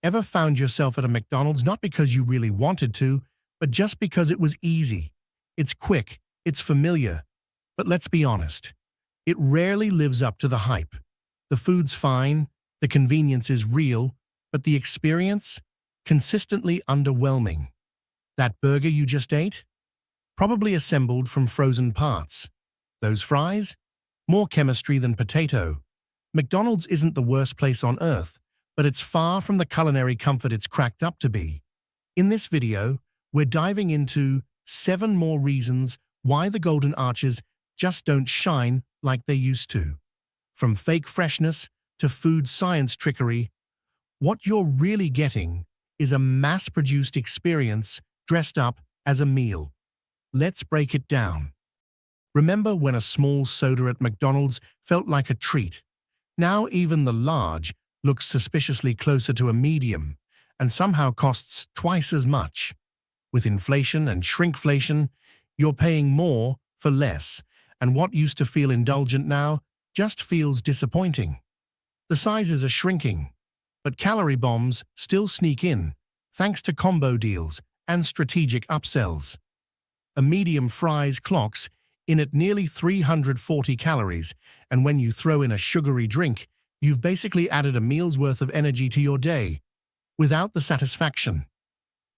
Ever found yourself at a McDonald's not because you really wanted to, but just because it was easy? It's quick, it's familiar, but let's be honest, it rarely lives up to the hype. The food's fine, the convenience is real, but the experience? Consistently underwhelming. That burger you just ate? Probably assembled from frozen parts. Those fries? More chemistry than potato. McDonald's isn't the worst place on earth, but it's far from the culinary comfort it's cracked up to be. In this video, we're diving into 7 more reasons why the Golden Arches just don't shine like they used to. From fake freshness to food science trickery, what you're really getting is a mass-produced experience dressed up as a meal. Let's break it down. Remember when a small soda at McDonald's felt like a treat? Now even the large looks suspiciously closer to a medium and somehow costs twice as much. With inflation and shrinkflation, you're paying more for less, and what used to feel indulgent now just feels disappointing. The sizes are shrinking, but calorie bombs still sneak in, thanks to combo deals and strategic upsells. A medium fries clocks in at nearly 340 calories, and when you throw in a sugary drink, you've basically added a meal's worth of energy to your day, without the satisfaction.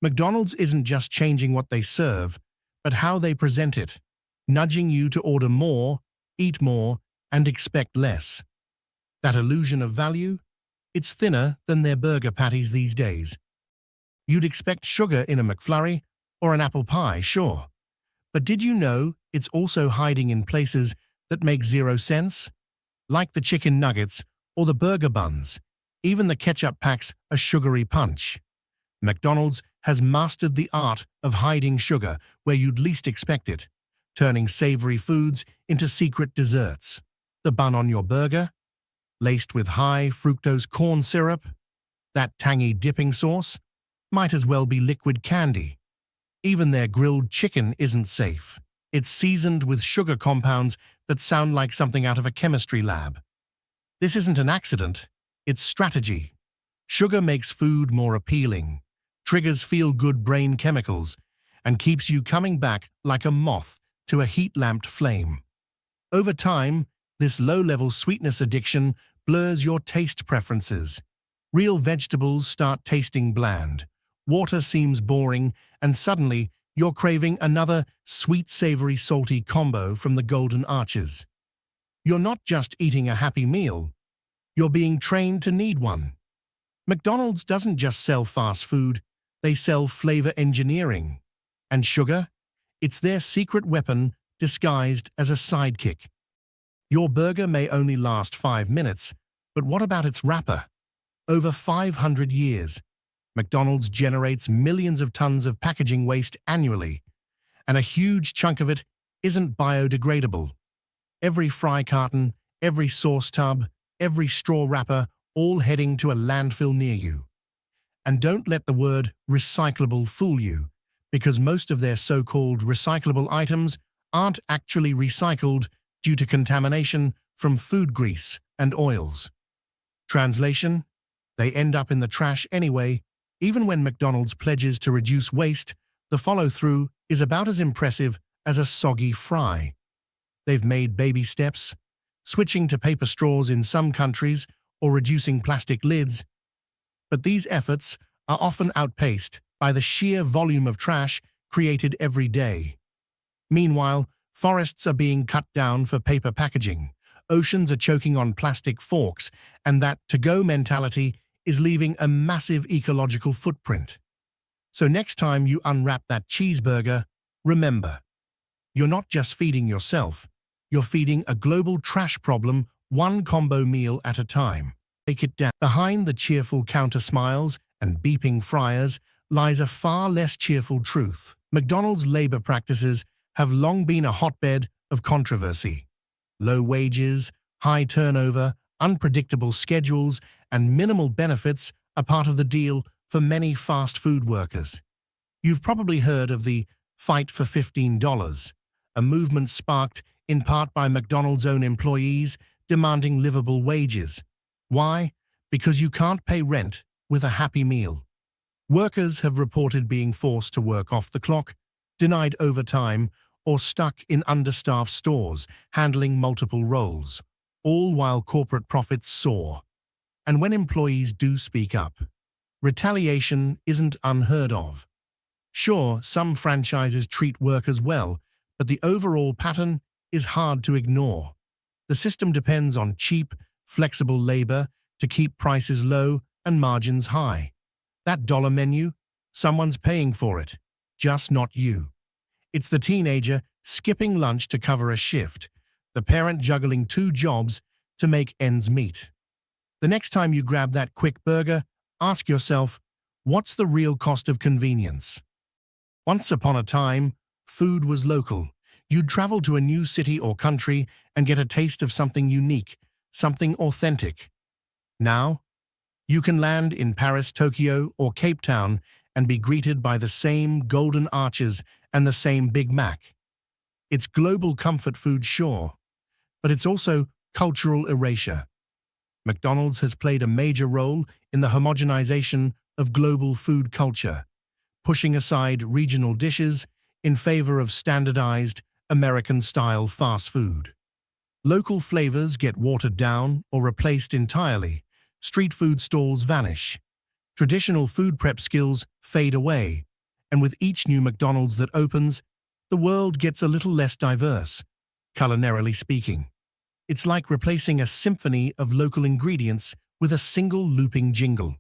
McDonald's isn't just changing what they serve, but how they present it, nudging you to order more, eat more, and expect less. That illusion of value? It's thinner than their burger patties these days. You'd expect sugar in a McFlurry or an apple pie, sure. But did you know it's also hiding in places that make zero sense? Like the chicken nuggets or the burger buns, even the ketchup packs a sugary punch. McDonald's has mastered the art of hiding sugar where you'd least expect it, turning savory foods into secret desserts. The bun on your burger, laced with high fructose corn syrup, that tangy dipping sauce, might as well be liquid candy. Even their grilled chicken isn't safe. It's seasoned with sugar compounds that sound like something out of a chemistry lab. This isn't an accident, it's strategy. Sugar makes food more appealing, triggers feel-good brain chemicals, and keeps you coming back like a moth to a heat-lamped flame. Over time, this low-level sweetness addiction blurs your taste preferences. Real vegetables start tasting bland, water seems boring, and suddenly you're craving another sweet, savory, salty combo from the Golden Arches. You're not just eating a happy meal, you're being trained to need one. McDonald's doesn't just sell fast food, they sell flavor engineering. And sugar? It's their secret weapon disguised as a sidekick. Your burger may only last 5 minutes, but what about its wrapper? Over 500 years, McDonald's generates millions of tons of packaging waste annually, and a huge chunk of it isn't biodegradable. Every fry carton, every sauce tub, every straw wrapper, all heading to a landfill near you. And don't let the word recyclable fool you, because most of their so-called recyclable items aren't actually recycled due to contamination from food grease and oils. Translation: they end up in the trash anyway. Even when McDonald's pledges to reduce waste, the follow-through is about as impressive as a soggy fry. They've made baby steps, switching to paper straws in some countries or reducing plastic lids, but these efforts are often outpaced by the sheer volume of trash created every day. Meanwhile, forests are being cut down for paper packaging, oceans are choking on plastic forks, and that to-go mentality is leaving a massive ecological footprint. So next time you unwrap that cheeseburger, remember, you're not just feeding yourself, you're feeding a global trash problem, one combo meal at a time. Take it down. Behind the cheerful counter smiles and beeping fryers lies a far less cheerful truth. McDonald's labor practices have long been a hotbed of controversy. Low wages, high turnover, unpredictable schedules, and minimal benefits are part of the deal for many fast food workers. You've probably heard of the Fight for $15, a movement sparked in part by McDonald's own employees demanding livable wages. Why? Because you can't pay rent, with a happy meal. Workers have reported being forced to work off the clock, denied overtime, or stuck in understaffed stores, handling multiple roles, all while corporate profits soar. And when employees do speak up, retaliation isn't unheard of. Sure, some franchises treat workers well, but the overall pattern is hard to ignore. The system depends on cheap, flexible labor to keep prices low and margins high. That dollar menu, someone's paying for it, just not you. It's the teenager skipping lunch to cover a shift, the parent juggling two jobs to make ends meet. The next time you grab that quick burger, ask yourself, what's the real cost of convenience? Once upon a time, food was local. You'd travel to a new city or country and get a taste of something unique, something authentic. Now, you can land in Paris, Tokyo, or Cape Town and be greeted by the same golden arches and the same Big Mac. It's global comfort food, sure, but it's also cultural erasure. McDonald's has played a major role in the homogenization of global food culture, pushing aside regional dishes in favor of standardized, American-style fast food. Local flavors get watered down or replaced entirely. Street food stalls vanish. Traditional food prep skills fade away, and with each new McDonald's that opens, the world gets a little less diverse, culinarily speaking. It's like replacing a symphony of local ingredients with a single looping jingle.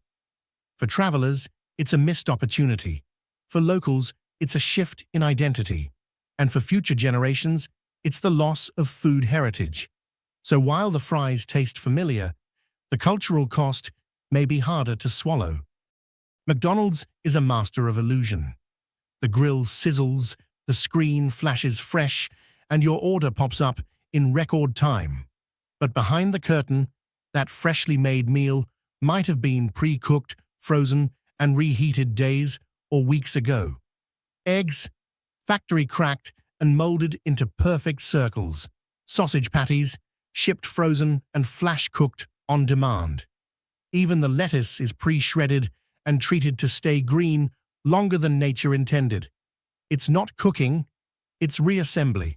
For travelers, it's a missed opportunity. For locals, it's a shift in identity. And for future generations, it's the loss of food heritage. So while the fries taste familiar, the cultural cost may be harder to swallow. McDonald's is a master of illusion. The grill sizzles, the screen flashes fresh, and your order pops up in record time. But behind the curtain, that freshly made meal might have been pre-cooked, frozen, and reheated days or weeks ago. Eggs, factory cracked and molded into perfect circles. Sausage patties, shipped frozen and flash-cooked on demand. Even the lettuce is pre-shredded and treated to stay green longer than nature intended. It's not cooking, it's reassembly.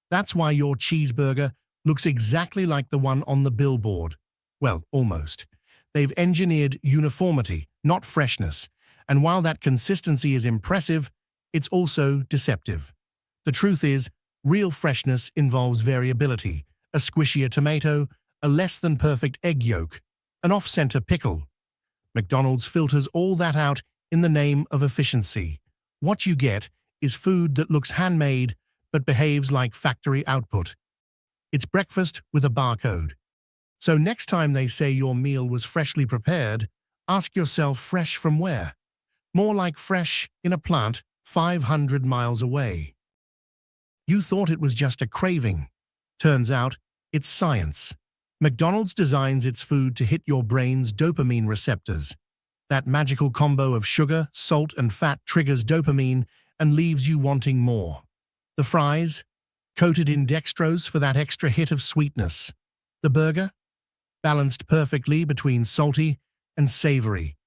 That's why your cheeseburger looks exactly like the one on the billboard. Well, almost. They've engineered uniformity, not freshness. And while that consistency is impressive, it's also deceptive. The truth is, real freshness involves variability, a squishier tomato, a less-than-perfect egg yolk, an off-center pickle. McDonald's filters all that out in the name of efficiency. What you get is food that looks handmade but behaves like factory output. It's breakfast with a barcode. So next time they say your meal was freshly prepared, ask yourself, fresh from where? More like fresh in a plant 500 miles away. You thought it was just a craving. Turns out, it's science. McDonald's designs its food to hit your brain's dopamine receptors. That magical combo of sugar, salt, and fat triggers dopamine and leaves you wanting more. The fries, coated in dextrose for that extra hit of sweetness. The burger, balanced perfectly between salty and savory.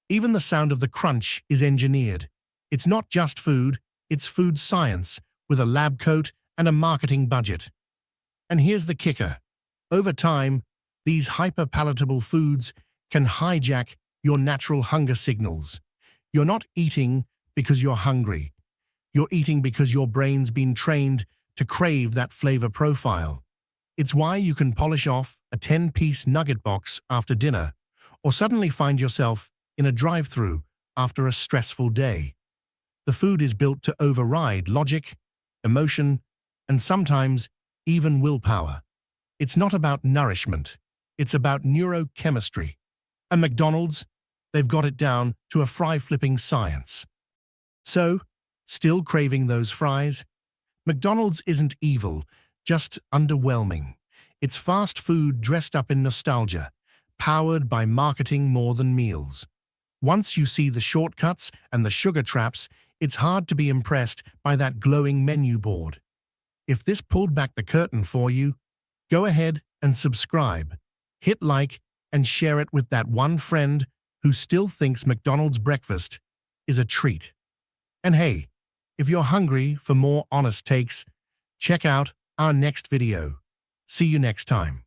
Even the sound of the crunch is engineered. It's not just food, it's food science with a lab coat and a marketing budget. And here's the kicker. Over time, these hyper-palatable foods can hijack your natural hunger signals. You're not eating because you're hungry. You're eating because your brain's been trained to crave that flavor profile. It's why you can polish off a 10-piece nugget box after dinner, or suddenly find yourself in a drive-thru after a stressful day. The food is built to override logic, emotion, and sometimes even willpower. It's not about nourishment, it's about neurochemistry. And McDonald's, they've got it down to a fry-flipping science. So, still craving those fries? McDonald's isn't evil, just underwhelming. It's fast food dressed up in nostalgia, powered by marketing more than meals. Once you see the shortcuts and the sugar traps, it's hard to be impressed by that glowing menu board. If this pulled back the curtain for you, go ahead and subscribe, hit like, and share it with that one friend who still thinks McDonald's breakfast is a treat. And hey, if you're hungry for more honest takes, check out our next video. See you next time.